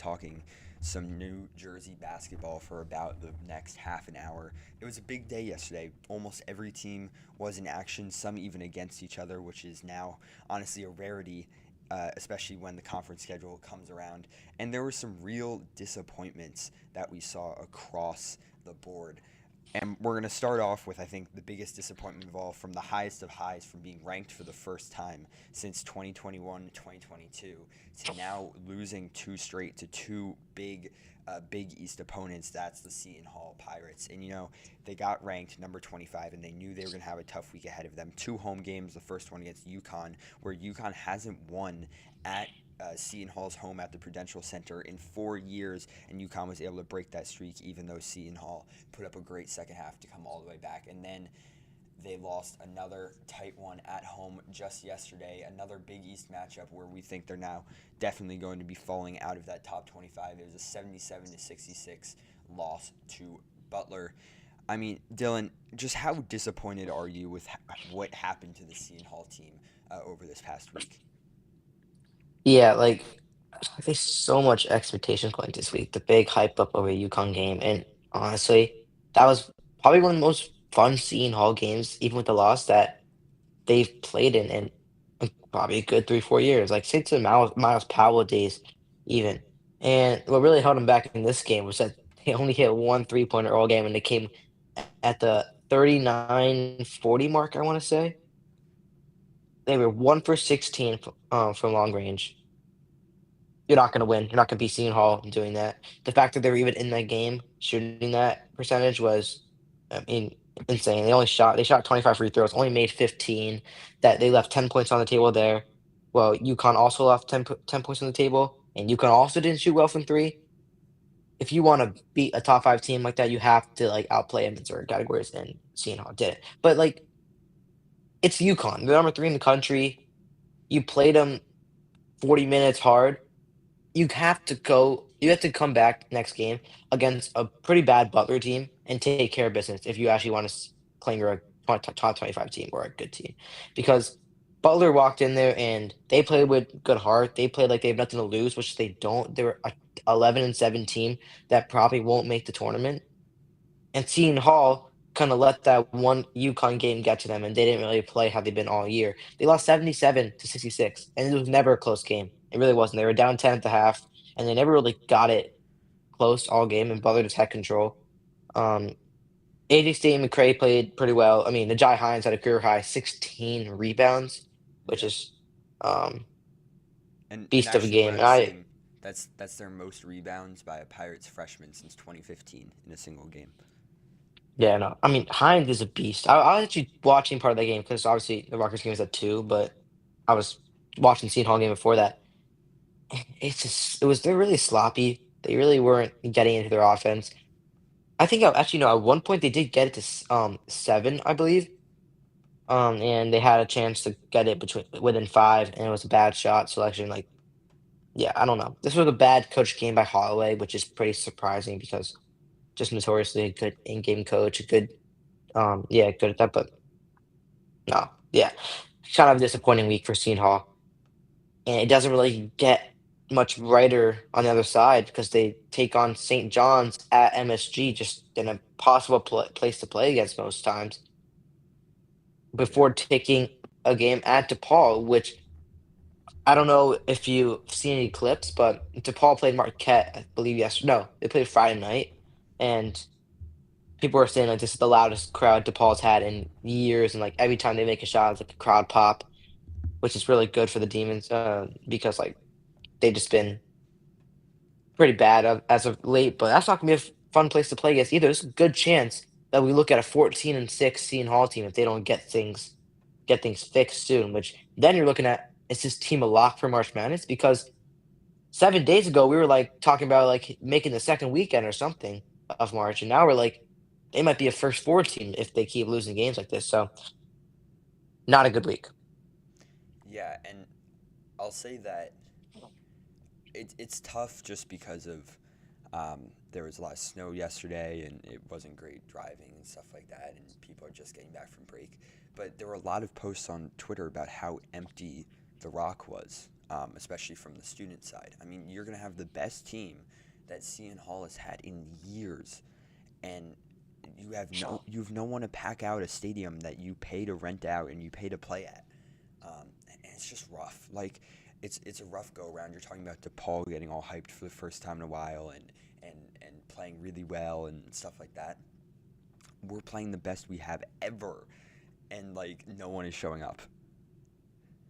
talking some New Jersey basketball for about the next half an hour. It was a big day yesterday. Almost every team was in action, some even against each other, which is now honestly a rarity, especially when the conference schedule comes around. And there were some real disappointments that we saw across the board. And we're going to start off with, I think, the biggest disappointment of all, from the highest of highs, from being ranked for the first time since 2021 2022 to now losing two straight to two Big East opponents. That's the Seton Hall Pirates. And, they got ranked number 25, and they knew they were going to have a tough week ahead of them. Two home games, the first one against UConn, where UConn hasn't won at Seton Hall's home at the Prudential Center in 4 years, and UConn was able to break that streak, even though Seton Hall put up a great second half to come all the way back. And then they lost another tight one at home just yesterday, another Big East matchup where we think they're now definitely going to be falling out of that top 25. It was a 77-66 loss to Butler. I mean, Dylan, just how disappointed are you with what happened to the Seton Hall team over this past week? Yeah, there's so much expectation going this week. The big hype up over UConn game, and honestly, that was probably one of the most fun seeing Hall games, even with the loss that they've played in probably a good 3, 4 years. Like since the Miles Powell days, even. And what really held them back in this game was that they only hit one 3-pointer all game, and they came at the 39-40 mark. I want to say they were 1 for 16 from long range. You're not gonna win. You're not gonna beat Seton Hall doing that. The fact that they were even in that game shooting that percentage was, I mean, insane. They shot 25 free throws, only made 15. That they left 10 points on the table there. Well, UConn also left 10 points on the table, and UConn also didn't shoot well from three. If you want to beat a top five team like that, you have to outplay them in certain categories, and Seton Hall did it. But it's UConn. They're number three in the country. You played them 40 minutes hard. You have to come back next game against a pretty bad Butler team and take care of business if you actually want to claim you're a top 25 team or a good team. Because Butler walked in there and they played with good heart. They played like they have nothing to lose, which they don't. They're a 11-7 team that probably won't make the tournament. And Seton Hall kind of let that one UConn game get to them, and they didn't really play how they've been all year. They lost 77-66, and it was never a close game. It really wasn't. They were down 10 at the half, and they never really got it close all game, and Butler just had control. Um, AJ State McCray played pretty well. I mean, Najai Hines had a career high 16 rebounds, which Yeah. is um, And beast of a actually, what game. I And was I saying, that's their most rebounds by a Pirates freshman since 2015 in a single game. Yeah, no. I mean, Hines is a beast. I was actually watching part of that game because obviously the Rutgers game was at 2, but I was watching Seton Hall game before that. They're really sloppy. They really weren't getting into their offense. I think actually no, at one point they did get it to 7, I believe. And they had a chance to get it within 5, and it was a bad shot selection. Yeah, I don't know. This was a bad coach game by Holloway, which is pretty surprising because just notoriously a good in-game coach, a good yeah, good at that, but no, yeah. Kind of a disappointing week for Seton Hall, and it doesn't really get much brighter on the other side because they take on St. John's at MSG, just an impossible place to play against most times, Yeah. before taking a game at DePaul, which I don't know if you've seen any clips, but DePaul played Marquette, I believe, yesterday. No, they played Friday night, and people were saying like this is the loudest crowd DePaul's had in years, and like every time they make a shot, it's like a crowd pop, which is really good for the Demons, because they've just been pretty bad as of late. But that's not gonna be a fun place to play against either. There's a good chance that we look at a 14-6 Seton Hall team if they don't get things fixed soon. Which then you're looking at, is this team a lock for March Madness? Because 7 days ago we were like talking about like making the second weekend or something of March, and now we're like they might be a first four team if they keep losing games like this. So not a good week. Yeah, and I'll say that it's tough just because of there was a lot of snow yesterday and it wasn't great driving and stuff like that, and people are just getting back from break. But there were a lot of posts on Twitter about how empty the Rock was especially from the student side. I mean, you're going to have the best team that Seton Hall has had in years, and you have no one to pack out a stadium that you pay to rent out and you pay to play at. And it's just rough. Like it's a rough go around. You're talking about DePaul getting all hyped for the first time in a while and playing really well and stuff like that. We're playing the best we have ever, and like no one is showing up.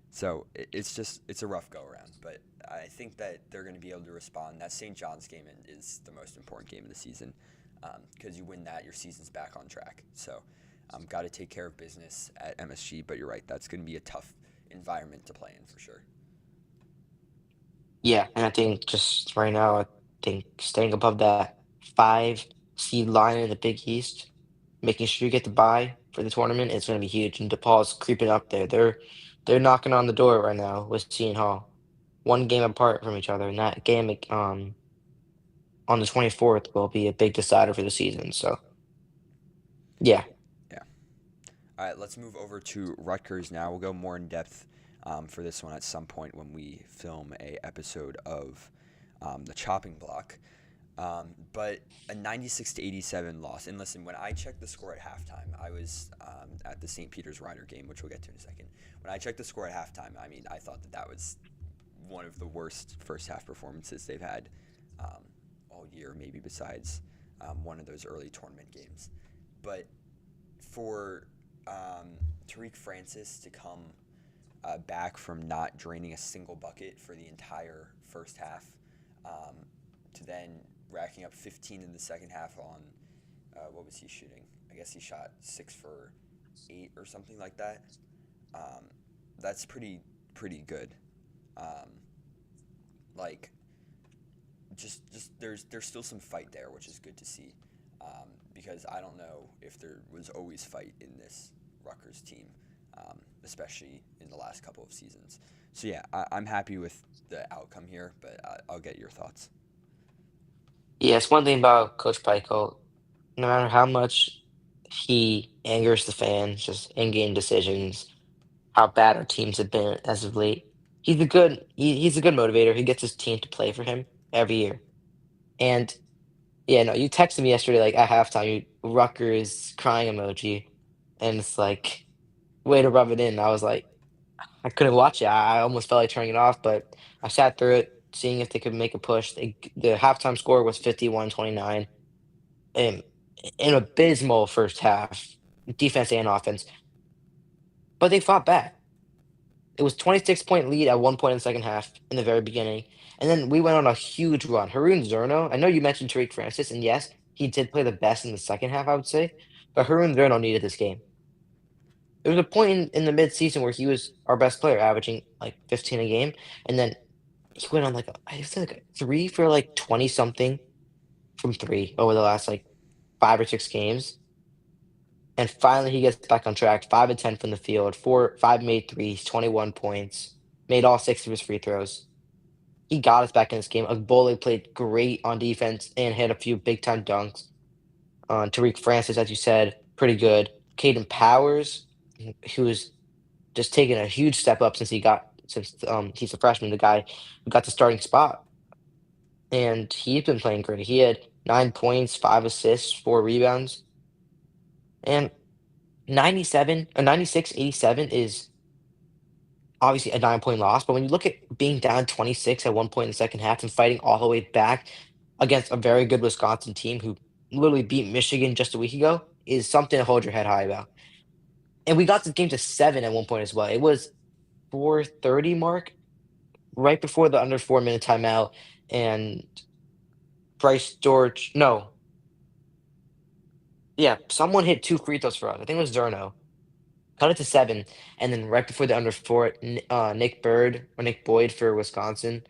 So it's a rough go around, but I think that they're going to be able to respond. That St. John's game is the most important game of the season because you win that, your season's back on track. So got to take care of business at MSG, but you're right, that's going to be a tough environment to play in for sure. Yeah, and I think just right now, I think staying above that 5 seed line in the Big East, making sure you get the bye for the tournament is gonna be huge, and DePaul's creeping up there. They're knocking on the door right now with Seton Hall, 1 game apart from each other, and that game, on the 24th will be a big decider for the season, so yeah. Yeah. All right, let's move over to Rutgers now. We'll go more in depth for this one at some point when we film a episode of the chopping block. But a 96-87 loss. And listen, when I checked the score at halftime, I was at the St. Peter's Rider game, which we'll get to in a second. When I checked the score at halftime, I mean, I thought that was one of the worst first half performances they've had all year, maybe besides one of those early tournament games. But for Tariq Francis to come back from not draining a single bucket for the entire first half to then racking up 15 in the second half on what was he shooting? I guess he shot 6 for 8 or something like that. That's pretty good. Um, like just there's still some fight there, which is good to see. Because I don't know if there was always fight in this Rutgers team, especially in the last couple of seasons. So yeah, I'm happy with the outcome here, but I'll get your thoughts. Yeah, it's one thing about Coach Pikiell, no matter how much he angers the fans, just in-game decisions, how bad our teams have been as of late, he's a good motivator. He gets his team to play for him every year. And yeah, no, you texted me yesterday, like at halftime, you Rutgers crying emoji, and it's like way to rub it in. I was like, I couldn't watch it. I almost felt like turning it off, but I sat through it, seeing if they could make a push. The halftime score was 51-29, and an abysmal first half, defense and offense. But they fought back. It was 26-point lead at one point in the second half in the very beginning, and then we went on a huge run. Haroon Zerno, I know you mentioned Tariq Francis, and yes, he did play the best in the second half, I would say, but Haroon Zerno needed this game. There was a point in the midseason where he was our best player, averaging like 15 a game, and then he went on like I think like 3 for like 20 something from 3 over the last like 5 or 6 games. And finally, he gets back on track. 5 of 10 from the field, 5 made threes, 21 points, made all 6 of his free throws. He got us back in this game. Agbole played great on defense and hit a few big time dunks. Tariq Francis, as you said, pretty good. Caden Powers, who's just taken a huge step up since he's a freshman, the guy who got the starting spot, and he's been playing great. He had 9 points, 5 assists, 4 rebounds, and 96-87 is obviously a 9-point loss, but when you look at being down 26 at one point in the second half and fighting all the way back against a very good Wisconsin team who literally beat Michigan just a week ago is something to hold your head high about. And we got this game to 7 at one point as well. It was 4:30 mark, right before the under 4-minute timeout, and Bryce George no, yeah, someone hit 2 free throws for us. I think it was Zerno. Cut it to 7, and then right before the under 4, Nick Bird or Nick Boyd for Wisconsin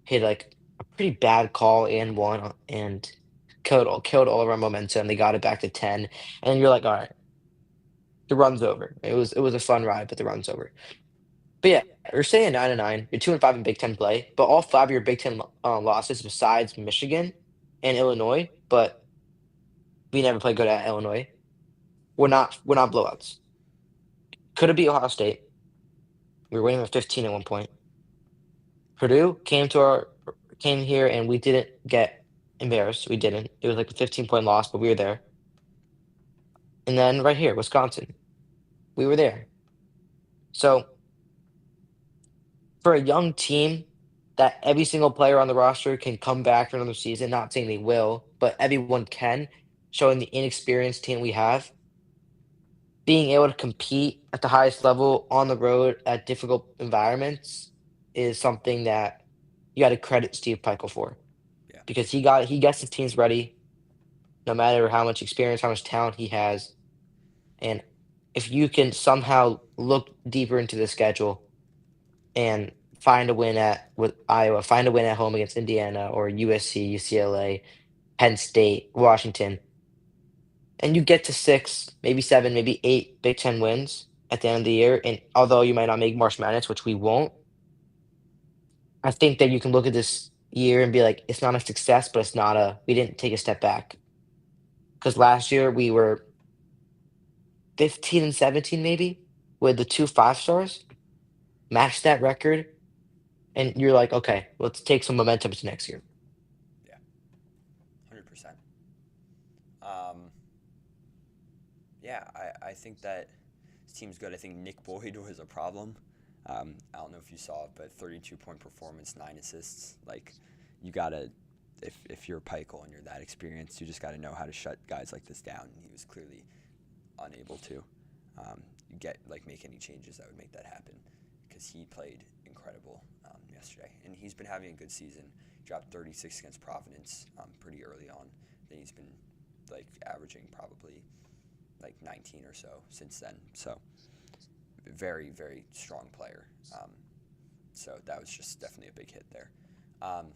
hit, like, a pretty bad call and one, and killed all of our momentum. They got it back to 10, and you're like, "Alright, the run's over." It was a fun ride, but the run's over. But yeah, you're staying 9 and 9. You're 2 and 5 in Big Ten play, but all 5 of your Big Ten losses besides Michigan and Illinois, but we never played good at Illinois. We're not blowouts. Coulda beat Ohio State. We were winning by 15 at one point. Purdue came here and we didn't get embarrassed. We didn't. It was like a 15-point loss, but we were there. And then right here, Wisconsin, we were there. So for a young team that every single player on the roster can come back for another season, not saying they will, but everyone can, showing the inexperienced team we have, being able to compete at the highest level on the road at difficult environments is something that you got to credit Steve Peichel for Yeah. because he gets his teams ready no matter how much experience, how much talent he has. And if you can somehow look deeper into the schedule and find a win at with Iowa, find a win at home against Indiana or USC, UCLA, Penn State, Washington, and you get to 6, maybe 7, maybe 8 Big Ten wins at the end of the year, and although you might not make March Madness, which we won't, I think that you can look at this year and be like, "It's not a success, but it's not a we didn't take a step back." Because last year we were 15 and 17 maybe with the 2 5 stars, matched that record, and you're like, "Okay, let's take some momentum to next year." Yeah. 100%. Um, yeah, I think that this team's good. I think Nick Boyd was a problem. I don't know if you saw it, but 32-point performance, 9 assists. Like, you gotta, if you're Peichel and you're that experienced, you just gotta know how to shut guys like this down. And he was clearly unable to get make any changes that would make that happen because he played incredible yesterday, and he's been having a good season. Dropped 36 against Providence pretty early on. Then he's been averaging probably 19 or so since then. So very, very strong player. So that was just definitely a big hit there. Um,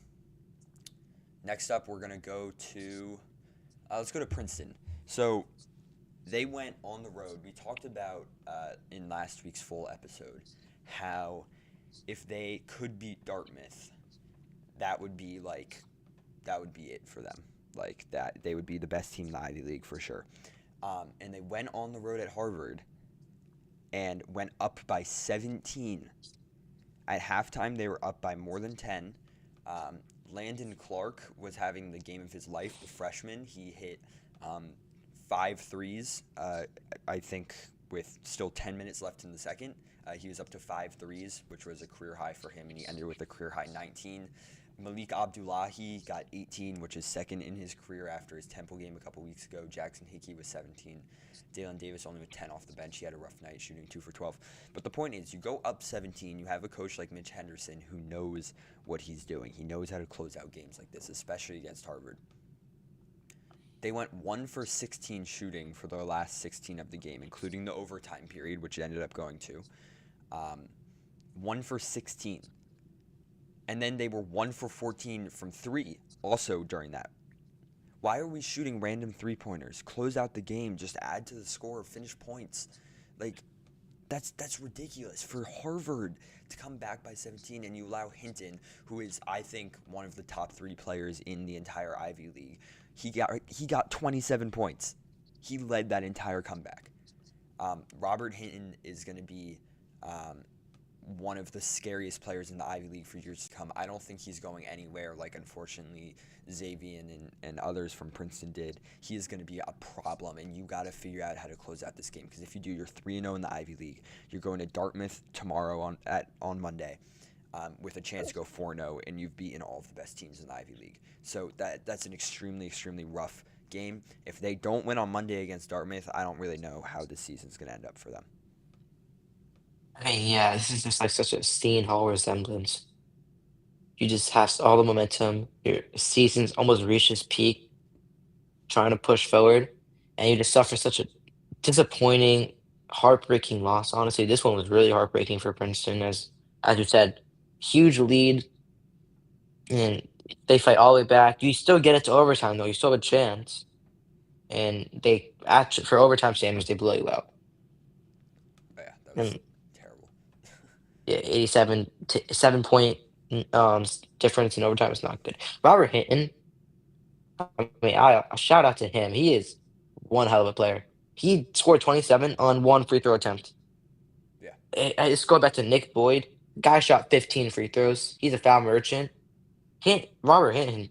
Next up, we're gonna go to let's go to Princeton. So they went on the road. We talked about in last week's full episode how if they could beat Dartmouth, that would be it for them. Like that, they would be the best team in the Ivy League for sure. And they went on the road at Harvard and went up by 17. At halftime, they were up by more than 10. Landon Clark was having the game of his life, the freshman. He hit 5 threes, I think, with still 10 minutes left in the second. He was up to 5 threes, which was a career high for him, and he ended with a career high 19. Malik Abdullahi got 18, which is second in his career after his Temple game a couple weeks ago. Jackson Hickey was 17. Dalen Davis only with 10 off the bench. He had a rough night shooting 2 for 12. But the point is, you go up 17, you have a coach like Mitch Henderson who knows what he's doing. He knows how to close out games like this, especially against Harvard. They went 1 for 16 shooting for their last 16 of the game, including the overtime period, which it ended up going to. 1 for 16. And then they were 1 for 14 from 3 also during that. Why are we shooting random three-pointers? Close out the game. Just add to the score. Finish points. That's ridiculous. For Harvard to come back by 17 and you allow Hinton, who is, I think, one of the top 3 players in the entire Ivy League, he got 27 points. He led that entire comeback. Robert Hinton is going to be one of the scariest players in the Ivy League for years to come. I don't think he's going anywhere like, unfortunately, Xavier and others from Princeton did. He is going to be a problem, and you got to figure out how to close out this game because if you do, you're 3-0 in the Ivy League. You're going to Dartmouth tomorrow on Monday with a chance to go 4-0, and you've beaten all of the best teams in the Ivy League. So that's an extremely, extremely rough game. If they don't win on Monday against Dartmouth, I don't really know how this season's going to end up for them. I mean, yeah, this is just like such a Seton Hall resemblance. You just have all the momentum. Your season's almost reached its peak, trying to push forward, and you just suffer such a disappointing, heartbreaking loss. Honestly, this one was really heartbreaking for Princeton, as you said, huge lead, and they fight all the way back. You still get it to overtime though. You still have a chance, and they actually for overtime standards they blow you out. Yeah, that was And terrible. yeah, 7 point difference in overtime is not good. Robert Hinton, I mean, I shout out to him. He is one hell of a player. He scored 27 on 1 free throw attempt. Yeah. I just go back to Nick Boyd. Guy shot 15 free throws. He's a foul merchant. Robert Hinton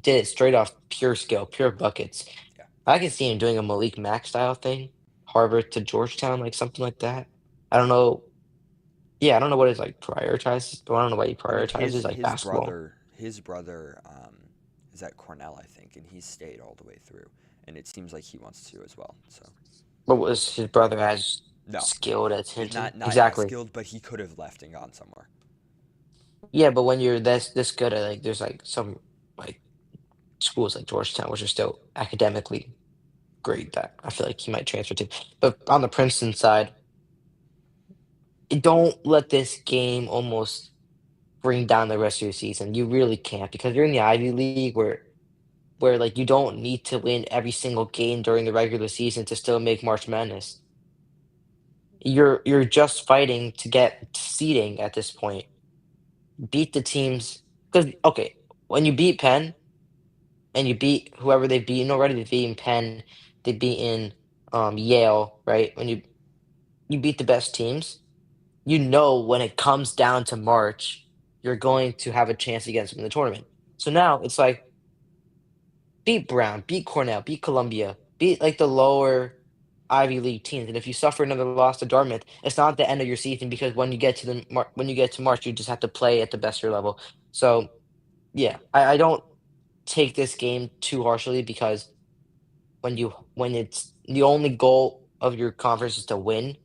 did it straight off pure skill, pure buckets. Yeah. I can see him doing a Malik Mack style thing, Harvard to Georgetown, like something like that. I don't know. Yeah, I don't know what his like prioritizes. I don't know why he I mean, prioritizes like basketball. his brother is at Cornell, I think, and he stayed all the way through, and it seems like he wants to as well. So But was his brother as no, skilled as he's Hinton? not as Exactly. skilled, but he could have left and gone somewhere. Yeah, but when you're this good at like, there's like some like schools like Georgetown, which are still academically great, that I feel like he might transfer to. But on the Princeton side, don't let this game almost bring down the rest of your season. You really can't because you're in the Ivy League where like you don't need to win every single game during the regular season to still make March Madness. You're just fighting to get seeding at this point. Beat the teams because okay, when you beat Penn and you beat whoever they've beaten already, they've beaten Penn, they've beaten Yale, right? When you beat the best teams, you know when it comes down to March, you're going to have a chance against them in the tournament. So now it's like beat Brown, beat Cornell, beat Columbia, beat like the lower Ivy League teams. And if you suffer another loss to Dartmouth, it's not the end of your season because when you get to when you get to March, you just have to play at the best of your level. So yeah, I don't take this game too harshly because when it's the only goal of your conference is to win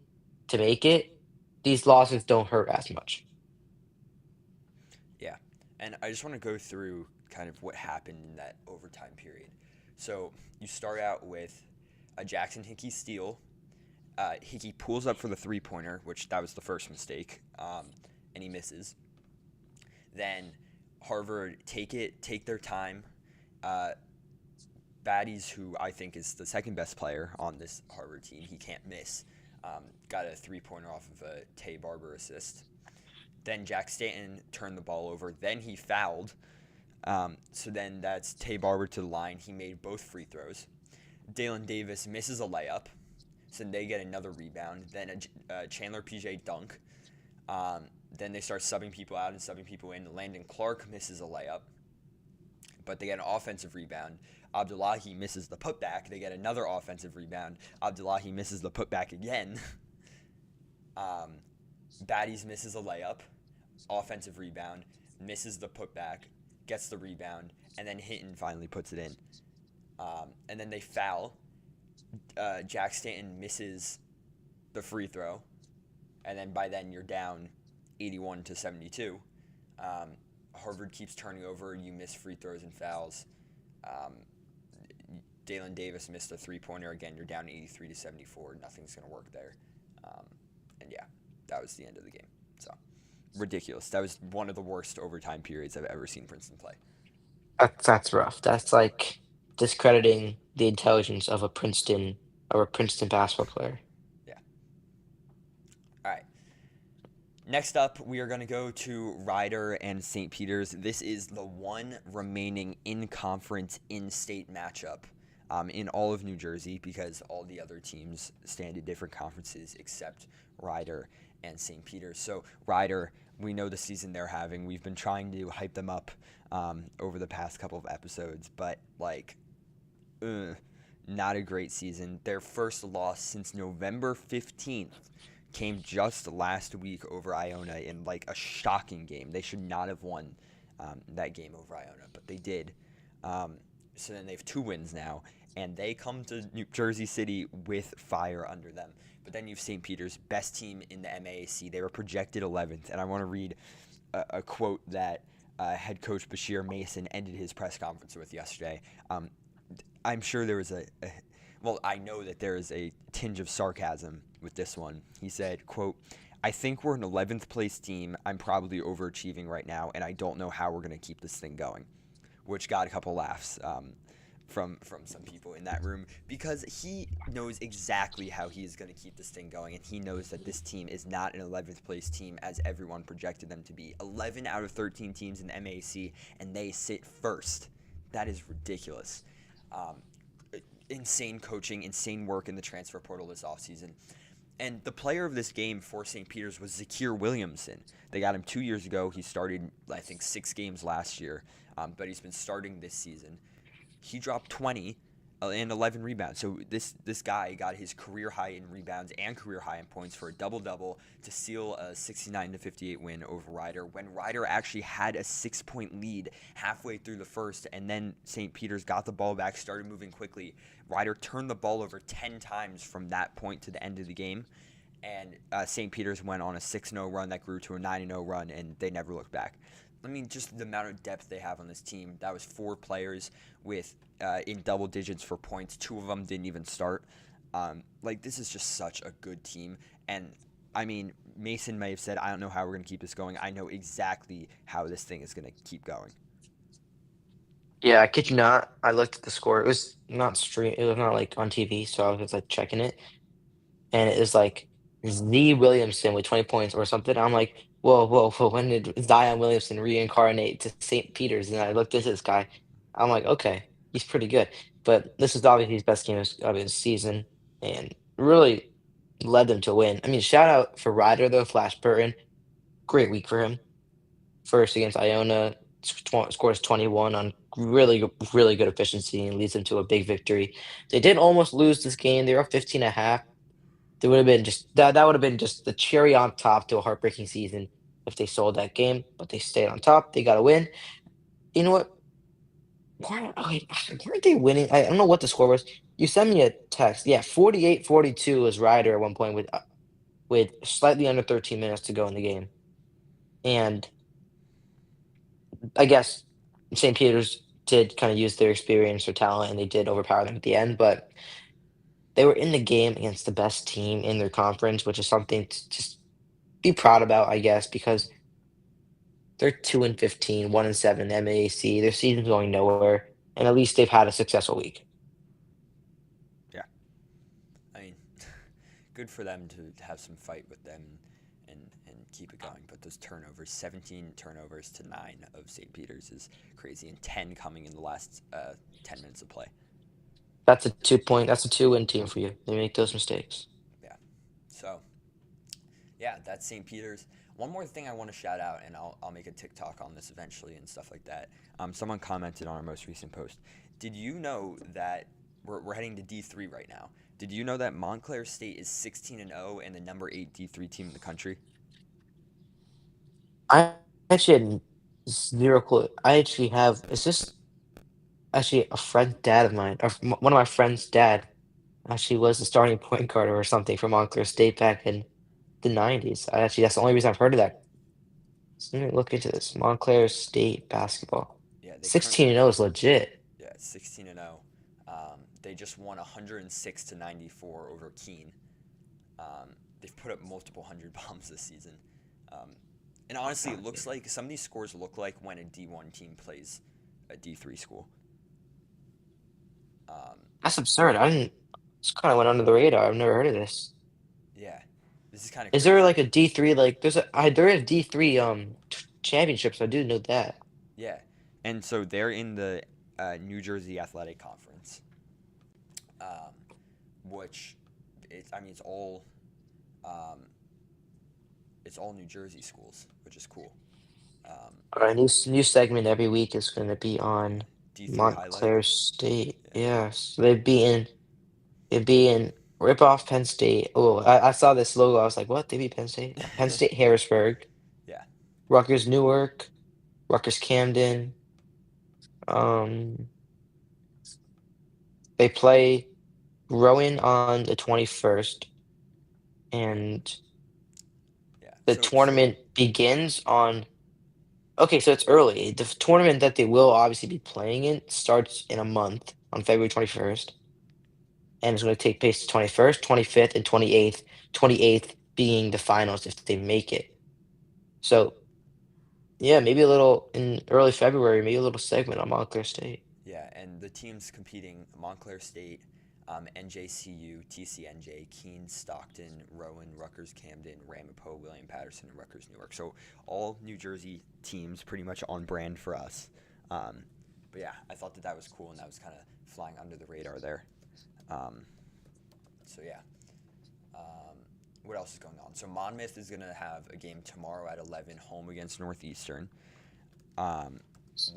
to make it, these losses don't hurt as much. Yeah, and I just want to go through kind of what happened in that overtime period. So you start out with a Jackson Hickey steal. Hickey pulls up for the 3-pointer, which that was the first mistake, and he misses. Then Harvard take their time. Uh, Baddies, who I think is the second best player on this Harvard team, he can't miss. Got a 3-pointer off of a Tay Barber assist. Then Jack Stanton turned the ball over. Then he fouled. So then that's Tay Barber to the line. He made both free throws. Dalen Davis misses a layup. So they get another rebound. Then a Chandler PJ dunk. Then they start subbing people out and subbing people in. Landon Clark misses a layup, but they get an offensive rebound. Abdullahi misses the putback. They get another offensive rebound. Abdullahi misses the putback again. Baddies misses a layup, offensive rebound, misses the putback, gets the rebound, and then Hinton finally puts it in. And then they foul. Jack Stanton misses the free throw, and then by then you're down 81-72. Harvard keeps turning over. You miss free throws and fouls. Dalen Davis missed a 3-pointer again. You're down 83-74. Nothing's gonna work there. And yeah, that was the end of the game. So ridiculous. That was one of the worst overtime periods I've ever seen Princeton play. That's rough. That's like discrediting the intelligence of a Princeton basketball player. Yeah. All right. Next up, we are going to go to Rider and St. Peter's. This is the one remaining in-conference, in-state matchup in all of New Jersey because all the other teams stand in different conferences except Rider and St. Peter's. So Rider, we know the season they're having. We've been trying to hype them up over the past couple of episodes, but not a great season. Their first loss since November 15th came just last week over Iona in like a shocking game. They should not have won that game over Iona, but they did. So then they have 2 wins now, and they come to New Jersey City with fire under them. But then you have St. Peter's, best team in the MAAC. They were projected 11th, and I want to read a quote that head coach Bashir Mason ended his press conference with yesterday. I'm sure there was I know that there is a tinge of sarcasm with this one. He said, quote, "I think we're an 11th place team. I'm probably overachieving right now, and I don't know how we're going to keep this thing going," which got a couple laughs from some people in that room because he knows exactly how he is going to keep this thing going, and he knows that this team is not an 11th place team as everyone projected them to be. 11 out of 13 teams in the MAC, and they sit first. That is ridiculous. Insane coaching, insane work in the transfer portal this offseason. And the player of this game for St. Peter's was Zakir Williamson. They got him 2 years ago. He started, I think, 6 games last year, but he's been starting this season. He dropped 20 and 11 rebounds. So this guy got his career high in rebounds and career high in points for a double-double to seal a 69-58 win over Rider when Rider actually had a 6-point lead halfway through the first, and then St. Peter's got the ball back, started moving quickly. Rider turned the ball over 10 times from that point to the end of the game, and St. Peter's went on a 6-0 run that grew to a 9-0 run, and they never looked back. I mean, just the amount of depth they have on this team. That was 4 players with in double digits for points. 2 of them didn't even start. This is just such a good team. And, I mean, Mason may have said, I don't know how we're going to keep this going. I know exactly how this thing is going to keep going. Yeah, I kid you not. I looked at the score. It was not It was not like on TV, so I was just like checking it, and it was like Z Williamson with 20 points or something. I'm like, whoa, whoa, whoa. When did Zion Williamson reincarnate to St. Peter's? And I looked at this guy. I'm like, okay, he's pretty good. But this is obviously his best game of his season, and really led them to win. I mean, shout out for Ryder though, Flash Burton. Great week for him. First against Iona, scores 21 on really good efficiency and leads them to a big victory. They did almost lose this game. They were up 15 and a half. They would have been just that would have been just the cherry on top to a heartbreaking season if they sold that game, but they stayed on top. They got a win. You know what? Why weren't they winning? I don't know what the score was. You sent me a text. Yeah, 48-42 was Ryder at one point with slightly under 13 minutes to go in the game. And I guess St. Peter's did kind of use their experience or talent, and they did overpower them at the end, but they were in the game against the best team in their conference, which is something to just be proud about, I guess, because they're 2-15, 1-7 in the MAAC. Their season's going nowhere, and at least they've had a successful week. Yeah. I mean, good for them to have some fight with them and keep it going. But those turnovers, 17 turnovers to 9 of St. Peter's is crazy, and 10 coming in the last 10 minutes of play. That's a 2-win team for you. They make those mistakes. Yeah. So, yeah, that's St. Peter's. One more thing I want to shout out, and I'll make a TikTok on this eventually and stuff like that. Someone commented on our most recent post. Did you know that we're heading to D3 right now? Did you know that Montclair State is 16-0 and the number 8 D3 team in the country? I actually had zero clue. I actually have is this actually a friend dad of mine, or one of my friend's dad actually was the starting point guard or something for Montclair State back in the 90s. That's the only reason I've heard of that. So let me look into this. Montclair State basketball. Yeah, they currently 16-0 is legit. 16-0. They just won 106-94 over Keene. They've put up multiple 100 bombs this season. And honestly, it looks like some of these scores look like when a D1 team plays a D3 school. That's absurd. I didn't. This kind of went under the radar. I've never heard of this. Yeah, this is kind of Is there crazy. like a D3 like there is D3 championships. I do know that. Yeah, and so they're in the New Jersey Athletic Conference, which um, it's all New Jersey schools, which is cool. All right, new segment every week is going to be on D3 highlight. Montclair State. Yeah. Yes, they'd be in rip off Penn State. Oh, I saw this logo. I was like, what? They beat Penn State? Penn State Harrisburg, Yeah. Rutgers Newark, Rutgers Camden. Um, they play Rowan on the 21st, and Yeah. the tournament begins on. Okay, so it's early. The tournament that they will obviously be playing in starts in a month on February 21st, and it's going to take place the 21st, 25th, and 28th. 28th being the finals if they make it. So, yeah, maybe a little in early February, maybe a little segment on Montclair State. Yeah, and the teams competing: Montclair State, NJCU, TCNJ, Keene, Stockton, Rowan, Rutgers, Camden, Ramapo, William Patterson, and Rutgers Newark. So all New Jersey teams, pretty much on brand for us. But yeah, I thought that was cool, and that was kind of flying under the radar there. So yeah. what else is going on? So Monmouth is going to have a game tomorrow at 11 home against Northeastern. Um,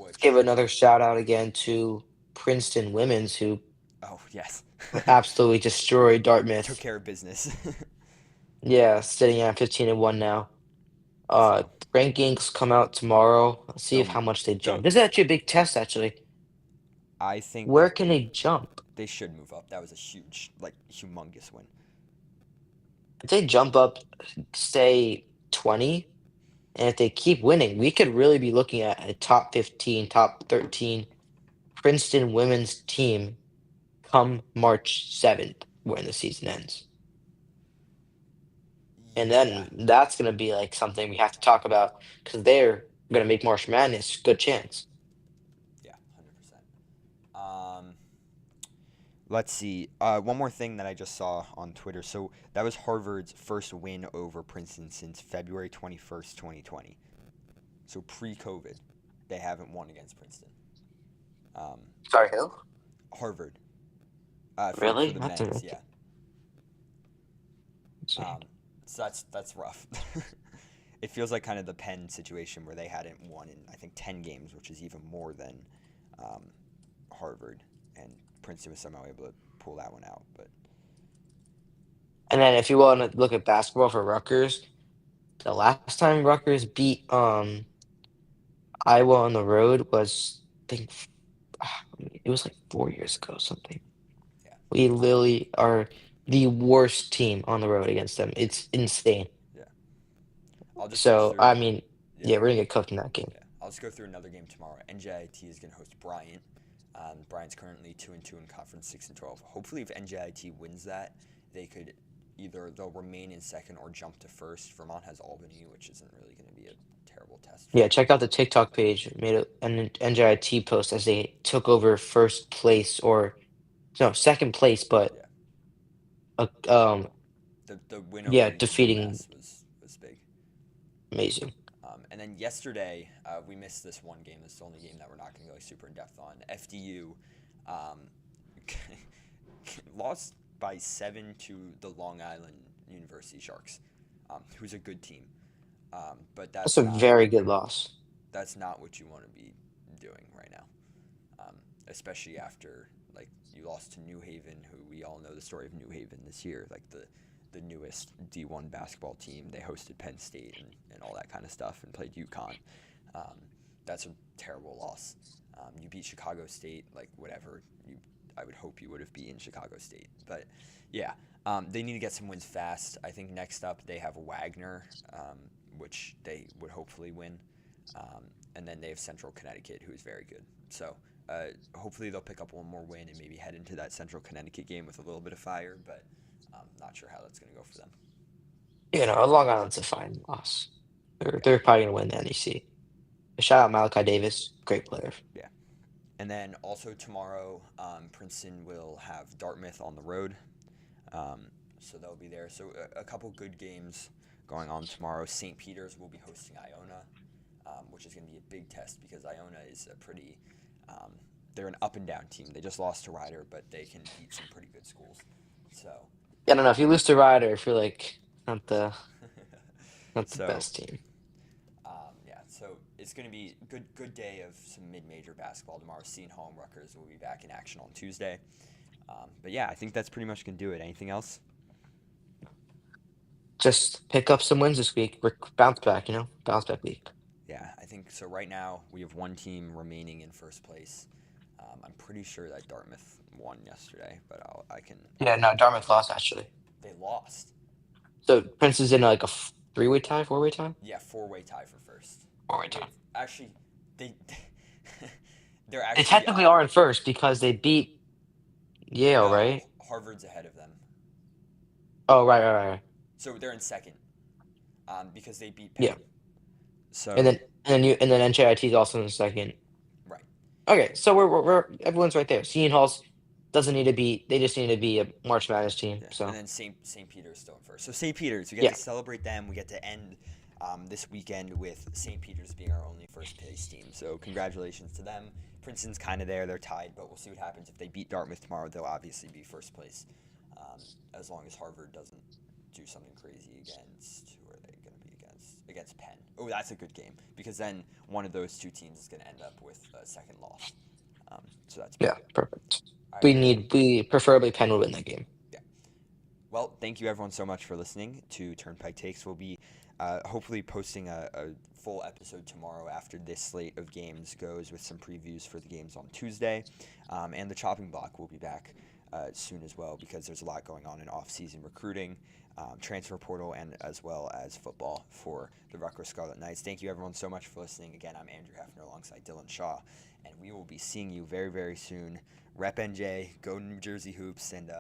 Let's give which another shout out again to Princeton women's who oh yes, absolutely destroyed took Dartmouth. care of business. Yeah, sitting at 15-1 now. So Rankings come out tomorrow. Let's see if they'll how much they they'll jump. This is actually a big test, actually. I think Where that can they jump? they should move up. That was a huge, like humongous win. If they jump up, say 20, and if they keep winning, we could really be looking at a top 15, top 13 Princeton women's team come March 7th when the season ends. And Yeah, then that's going to be like something we have to talk about because they're going to make March Madness. Good chance. yeah, 100%. Um, let's see. One more thing that I just saw on Twitter. So that was Harvard's first win over Princeton since February 21st, 2020. So pre-COVID, they haven't won against Princeton. Um, Sorry, who? Harvard, for Really? the That's men's, a yeah. insane. Um, so that's rough. It feels like kind of the Penn situation where they hadn't won in I think 10 games, which is even more than um, Harvard, and Princeton was somehow able to pull that one out. But And then if you want to look at basketball for Rutgers, the last time Rutgers beat Iowa on the road was I think it was like 4 years ago, something. yeah, We literally are the worst team on the road against them. It's insane. yeah. I'll just go So I through. mean, Yeah, yeah, we're gonna get cooked in that game. yeah. I'll just go through another game tomorrow. NJIT is going to host Bryant. Bryant's currently 2-2 in conference, 6-12. Hopefully, if NJIT wins that, they could either they'll remain in second or jump to first. Vermont has Albany, which isn't really going to be a terrible test for Yeah, them. check out the TikTok page. Made an NJIT post as they took over first place or no second place, but Yeah, uh, the win over yeah, defeating UMass was big. amazing. And then yesterday, we missed this one game. This is the only game that we're not going to go super in depth on. FDU um, lost by 7 to the Long Island University Sharks, who's a good team. But That's a very good loss. that's not what you want to be doing right now, especially after like you lost to New Haven, who we all know the story of New Haven this year, like the newest D1 basketball team. They hosted Penn State and all that kind of stuff and played UConn. Um, that's a terrible loss. You beat Chicago State, like whatever. I would hope you would have beaten Chicago State, but yeah, they need to get some wins fast. I think next up they have Wagner, which they would hopefully win. And then they have Central Connecticut, who is very good. So hopefully they'll pick up one more win and maybe head into that Central Connecticut game with a little bit of fire, but not sure how that's going to go for them. You know, Long Island's a fine loss. They're probably gonna win the NEC. Shout out Malachi Davis, great player. Yeah. And then also tomorrow, Princeton will have Dartmouth on the road. So they'll be there. So a couple good games going on tomorrow. St. Peter's will be hosting Iona, which is going to be a big test because Iona is a pretty they're an up and down team. They just lost to Rider, but they can beat some pretty good schools. So I don't know if you lose to Ryder, if you're like not the so best team. yeah, so it's going to be a good day of some mid-major basketball tomorrow. Seton Hall and Rutgers will be back in action on Tuesday. But yeah, I think that's pretty much going to do it. Anything else? Just pick up some wins this week. Bounce back, bounce back week. Yeah, I think so. Right now, we have one team remaining in first place. I'm pretty sure that Dartmouth won yesterday, but I can. Yeah, no, Dartmouth lost actually. They lost. So Prince is in like a three-way tie, four-way tie? Yeah, four-way tie for first. Four-way tie. Actually, they they're They actually technically are in first because they beat Yale, no, right? Harvard's ahead of them. Oh, right. So they're in second, because they beat Yeah. Penn. So And then NJIT is also in second. right. Okay, so we're everyone's right there. Seton Hall's doesn't need to be. They just need to be a March Madness team. Yeah. So And then St. Peter's still in first. So St. Peter's, we get yeah, to celebrate them. We get to end this weekend with St. Peter's being our only first place team. So congratulations to them. Princeton's kind of there. They're tied, but we'll see what happens. If they beat Dartmouth tomorrow, they'll obviously be first place, as long as Harvard doesn't do something crazy against. Who are they going to be against? Against Penn. Oh, that's a good game because then one of those two teams is going to end up with a second loss. So that's Yeah, pretty good. perfect. All right. Well, We preferably Penn will win that game. yeah. Well, thank you everyone so much for listening to Turnpike Takes. We'll be hopefully posting a full episode tomorrow after this slate of games goes with some previews for the games on Tuesday. And the chopping block will be back soon as well because there's a lot going on in off-season recruiting, transfer portal, and as well as football for the Rutgers Scarlet Knights. Thank you everyone so much for listening. Again, I'm Andrew Hefner alongside Dylan Shaw, and we will be seeing you very, very soon. Rep NJ, go New Jersey Hoops, and